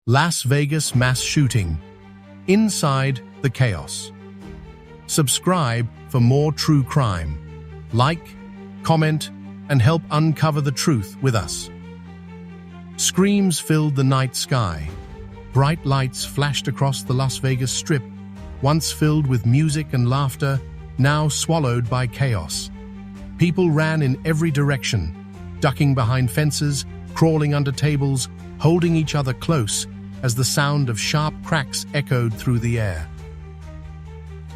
Las Vegas mass shooting. Inside the chaos. Subscribe for more true crime. Like, comment, and help uncover the truth with us. Screams filled the night sky. Bright lights flashed across the Las Vegas Strip, once filled with music and laughter, now swallowed by chaos. People ran in every direction, ducking behind fences, crawling under tables, holding each other close as the sound of sharp cracks echoed through the air.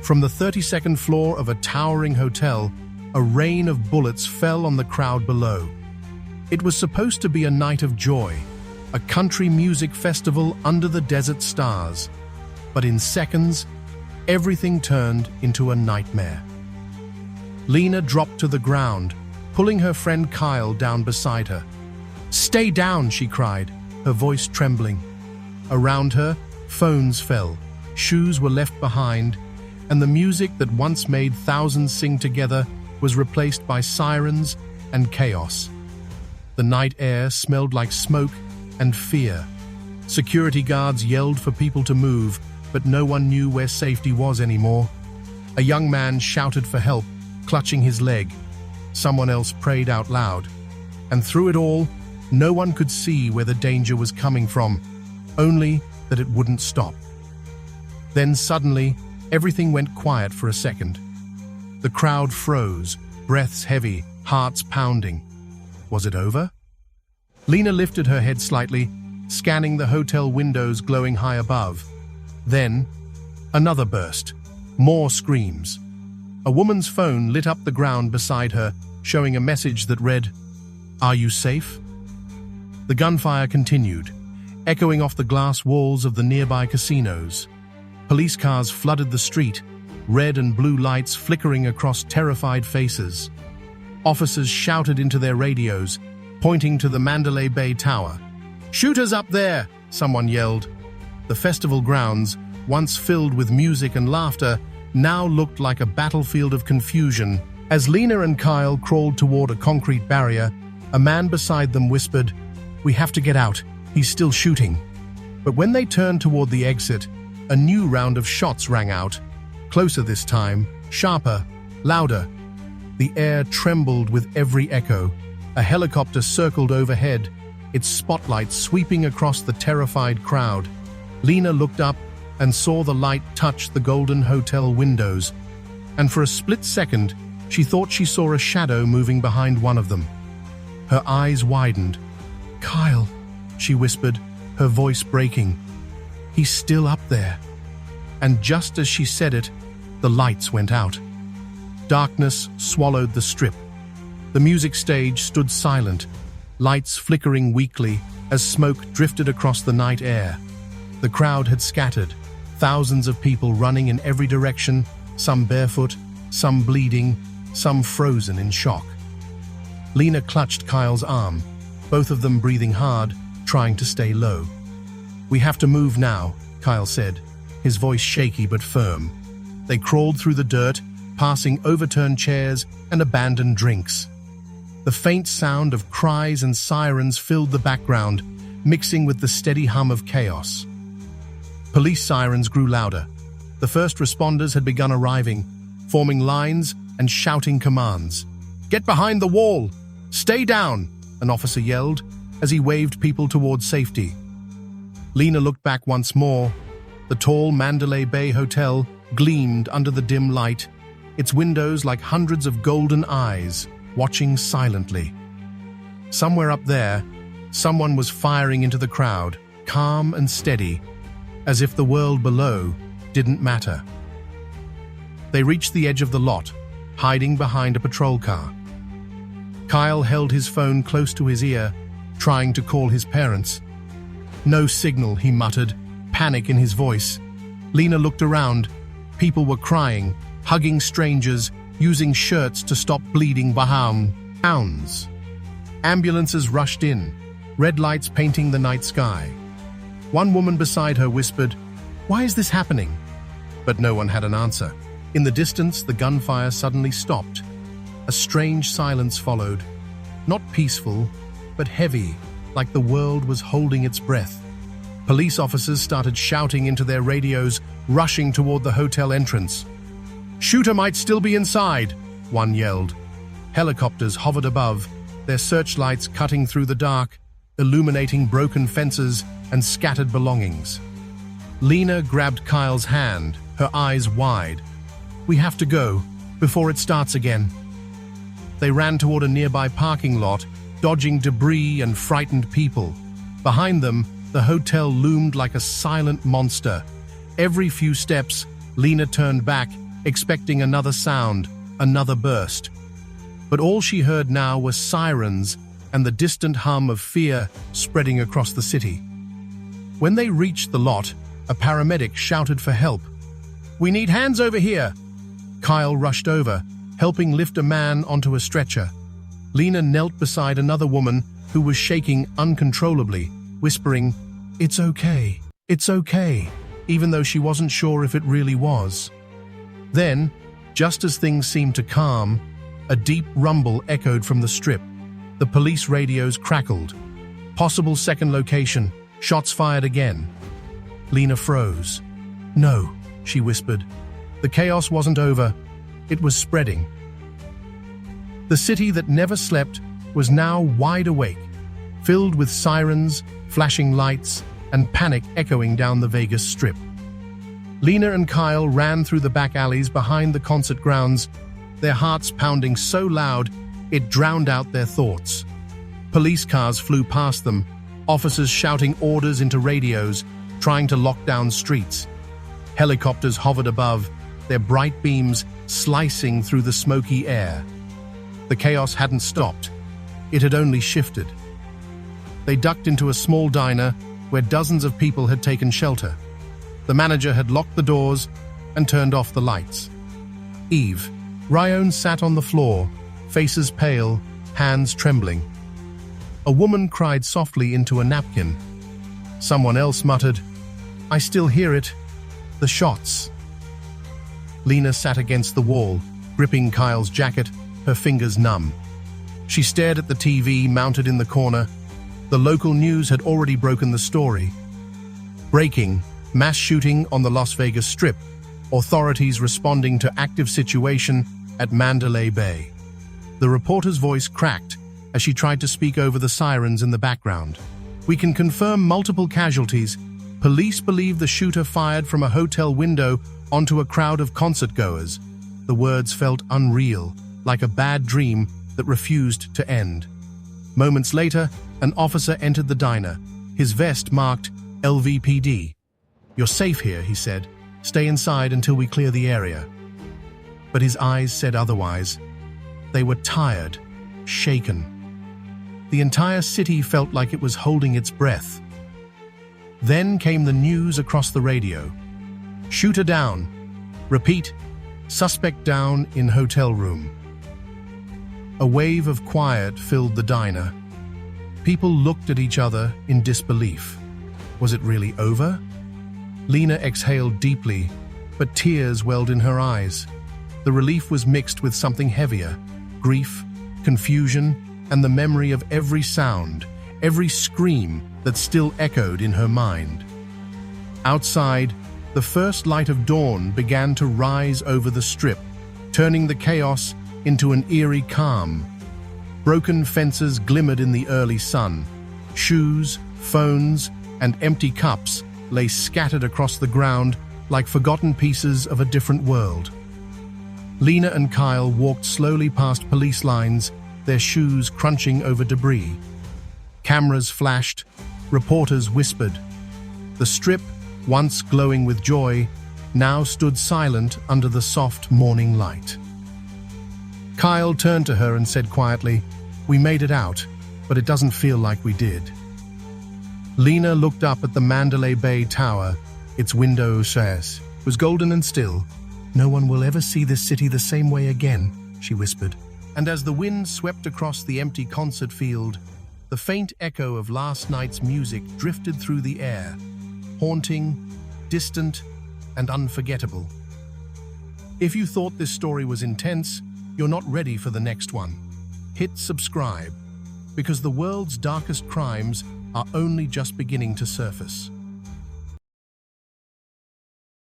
From the 32nd floor of a towering hotel, a rain of bullets fell on the crowd below. It was supposed to be a night of joy, a country music festival under the desert stars. But in seconds, everything turned into a nightmare. Lena dropped to the ground, pulling her friend Kyle down beside her. "Stay down," she cried, her voice trembling. Around her, phones fell, shoes were left behind, and the music that once made thousands sing together was replaced by sirens and chaos. The night air smelled like smoke and fear. Security guards yelled for people to move, but no one knew where safety was anymore. A young man shouted for help, clutching his leg. Someone else prayed out loud. And through it all, no one could see where the danger was coming from, only that it wouldn't stop. Then suddenly, everything went quiet for a second. The crowd froze, breaths heavy, hearts pounding. Was it over? Lena lifted her head slightly, scanning the hotel windows glowing high above. Then, another burst. More screams. A woman's phone lit up the ground beside her, showing a message that read, "Are you safe?" The gunfire continued, echoing off the glass walls of the nearby casinos. Police cars flooded the street, red and blue lights flickering across terrified faces. Officers shouted into their radios, pointing to the Mandalay Bay tower. "Shooters up there!" someone yelled. The festival grounds, once filled with music and laughter, now looked like a battlefield of confusion. As Lena and Kyle crawled toward a concrete barrier, a man beside them whispered, "We have to get out. He's still shooting." But when they turned toward the exit, a new round of shots rang out. Closer this time, sharper, louder. The air trembled with every echo. A helicopter circled overhead, its spotlight sweeping across the terrified crowd. Lena looked up and saw the light touch the golden hotel windows, and for a split second, she thought she saw a shadow moving behind one of them. Her eyes widened. "Kyle," she whispered, her voice breaking. "He's still up there." And just as she said it, the lights went out. Darkness swallowed the strip. The music stage stood silent, lights flickering weakly as smoke drifted across the night air. The crowd had scattered, thousands of people running in every direction, some barefoot, some bleeding, some frozen in shock. Lena clutched Kyle's arm, both of them breathing hard, trying to stay low. "We have to move now," Kyle said, his voice shaky but firm. They crawled through the dirt, passing overturned chairs and abandoned drinks. The faint sound of cries and sirens filled the background, mixing with the steady hum of chaos. Police sirens grew louder. The first responders had begun arriving, forming lines and shouting commands. "Get behind the wall! Stay down!" an officer yelled as he waved people towards safety. Lena looked back once more. The tall Mandalay Bay Hotel gleamed under the dim light, its windows like hundreds of golden eyes, watching silently. Somewhere up there, someone was firing into the crowd, calm and steady, as if the world below didn't matter. They reached the edge of the lot, hiding behind a patrol car. Kyle held his phone close to his ear, trying to call his parents. "No signal," he muttered, panic in his voice. Lena looked around. People were crying, hugging strangers, using shirts to stop bleeding behind pounds. Ambulances rushed in, red lights painting the night sky. One woman beside her whispered, "Why is this happening?" But no one had an answer. In the distance, the gunfire suddenly stopped. A strange silence followed, not peaceful, but heavy, like the world was holding its breath. Police officers started shouting into their radios, rushing toward the hotel entrance. "Shooter might still be inside," one yelled. Helicopters hovered above, their searchlights cutting through the dark, illuminating broken fences and scattered belongings. Lena grabbed Kyle's hand, her eyes wide. "We have to go, before it starts again." They ran toward a nearby parking lot, dodging debris and frightened people. Behind them, the hotel loomed like a silent monster. Every few steps, Lena turned back, expecting another sound, another burst. But all she heard now were sirens and the distant hum of fear spreading across the city. When they reached the lot, a paramedic shouted for help. "We need hands over here!" Kyle rushed over, helping lift a man onto a stretcher. Lena knelt beside another woman who was shaking uncontrollably, whispering, "It's okay, it's okay," even though she wasn't sure if it really was. Then, just as things seemed to calm, a deep rumble echoed from the strip. The police radios crackled. Possible second location, shots fired again. Lena froze. "No," she whispered. The chaos wasn't over, it was spreading. The city that never slept was now wide awake, filled with sirens, flashing lights, and panic echoing down the Vegas Strip. Lena and Kyle ran through the back alleys behind the concert grounds, their hearts pounding so loud it drowned out their thoughts. Police cars flew past them, officers shouting orders into radios, trying to lock down streets. Helicopters hovered above, their bright beams slicing through the smoky air. The chaos hadn't stopped, it had only shifted. They ducked into a small diner where dozens of people had taken shelter. The manager had locked the doors and turned off the lights. Eve, Ryan sat on the floor, faces pale, hands trembling. A woman cried softly into a napkin. Someone else muttered, "I still hear it. The shots." Lena sat against the wall, gripping Kyle's jacket, her fingers numb. She stared at the TV mounted in the corner. The local news had already broken the story. Breaking, mass shooting on the Las Vegas Strip. Authorities responding to active situation at Mandalay Bay. The reporter's voice cracked as she tried to speak over the sirens in the background. "We can confirm multiple casualties. Police believe the shooter fired from a hotel window onto a crowd of concert-goers." The words felt unreal, like a bad dream that refused to end. Moments later, an officer entered the diner. His vest marked LVPD. "You're safe here," he said. "Stay inside until we clear the area." But his eyes said otherwise. They were tired, shaken. The entire city felt like it was holding its breath. Then came the news across the radio. "Shooter down. Repeat, suspect down in hotel room." A wave of quiet filled the diner. People looked at each other in disbelief. Was it really over? Lena exhaled deeply, but tears welled in her eyes. The relief was mixed with something heavier: grief, confusion, and the memory of every sound, every scream that still echoed in her mind. Outside, the first light of dawn began to rise over the strip, turning the chaos into an eerie calm. Broken fences glimmered in the early sun. Shoes, phones, and empty cups lay scattered across the ground like forgotten pieces of a different world. Lena and Kyle walked slowly past police lines, their shoes crunching over debris. Cameras flashed, reporters whispered. The strip, once glowing with joy, now stood silent under the soft morning light. Kyle turned to her and said quietly, "We made it out, but it doesn't feel like we did." Lena looked up at the Mandalay Bay Tower. Its window was golden and still. "No one will ever see this city the same way again," she whispered. And as the wind swept across the empty concert field, the faint echo of last night's music drifted through the air, haunting, distant, and unforgettable. If you thought this story was intense, you're not ready for the next one. Hit subscribe, because the world's darkest crimes are only just beginning to surface.